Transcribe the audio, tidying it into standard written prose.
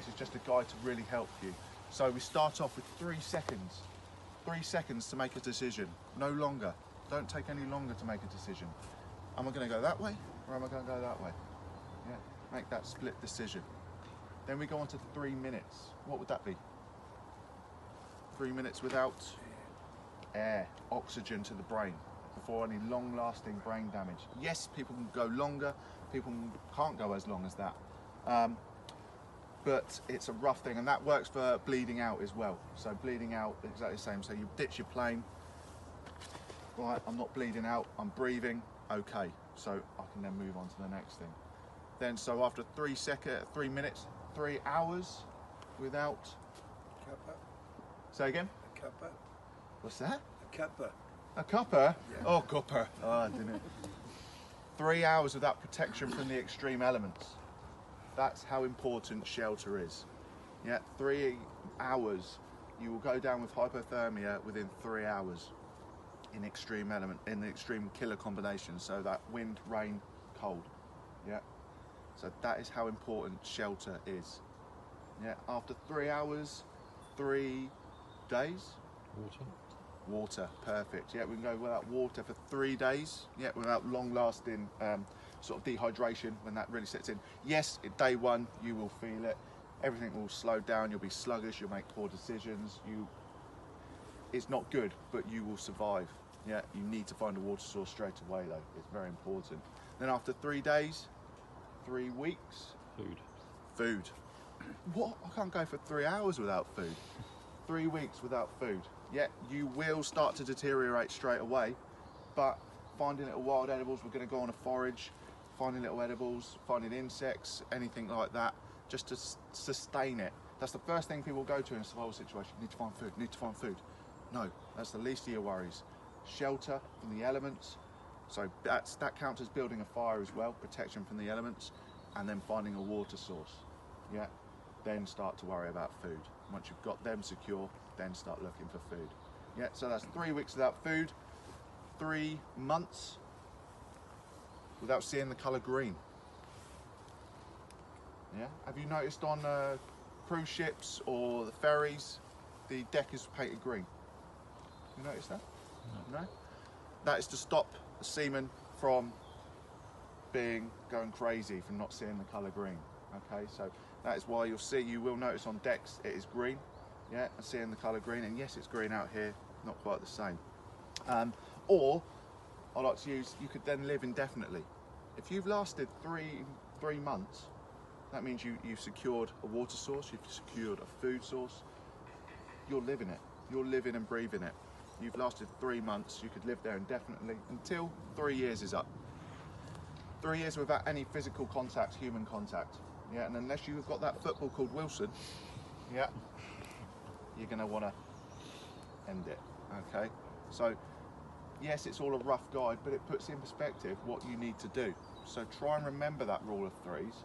is just a guide to really help you. So we start off with 3 seconds. 3 seconds to make a decision, no longer. Don't take any longer to make a decision. Am I going to go that way or am I going to go that way? Yeah, make that split decision. Then we go on to 3 minutes. What would that be? 3 minutes without air, oxygen to the brain, before any long-lasting brain damage. Yes, people can go longer, people can't go as long as that. But it's a rough thing, and that works for bleeding out as well. So bleeding out, exactly the same. So you ditch your plane, right, I'm not bleeding out, I'm breathing, okay. So I can then move on to the next thing. Then, so after 3 minutes, 3 hours without... Cuppa. Say again? A cuppa. What's that? A cuppa. A cuppa? Yeah. Oh, cuppa. Oh, I didn't. 3 hours without protection from the extreme elements. That's how important shelter is. Yeah, 3 hours. You will go down with hypothermia within 3 hours in extreme element, in the extreme killer combination. So that wind, rain, cold. Yeah. So that is how important shelter is. Yeah. After 3 hours, 3 days. Water, perfect. Yeah, we can go without water for 3 days. Yeah, without long-lasting sort of dehydration when that really sets in. Yes, at day 1 you will feel it. Everything will slow down. You'll be sluggish. You'll make poor decisions. It's not good, but you will survive. Yeah, you need to find a water source straight away though. It's very important. Then after 3 days, 3 weeks. Food. What? I can't go for 3 hours without food. 3 weeks without food. Yeah, you will start to deteriorate straight away, but finding little wild edibles, we're going to go on a forage, finding little edibles, finding insects, anything like that, just to sustain it. That's the first thing people go to in a survival situation. Need to find food, need to find food. No, that's the least of your worries. Shelter from the elements, so that counts as building a fire as well, protection from the elements, and then finding a water source. Yeah, then start to worry about food. Once you've got them secure, then start looking for food. Yeah, so that's 3 weeks without food, 3 months without seeing the colour green. Yeah, have you noticed on cruise ships or the ferries, the deck is painted green? You noticed that? No? That is to stop the seamen from going crazy, from not seeing the colour green. Okay, so that is why you will notice on decks it is green. Yeah, and seeing the colour green, and yes, it's green out here, not quite the same. Or I like to use, you could then live indefinitely. If you've lasted three months, that means you've secured a water source, you've secured a food source. You're living it. You're living and breathing it. You've lasted 3 months. You could live there indefinitely until 3 years is up. 3 years without any physical contact, human contact. Yeah, and unless you've got that football called Wilson, yeah, you're going to want to end it. Okay, so yes, it's all a rough guide, but it puts in perspective what you need to do. So try and remember that rule of 3s.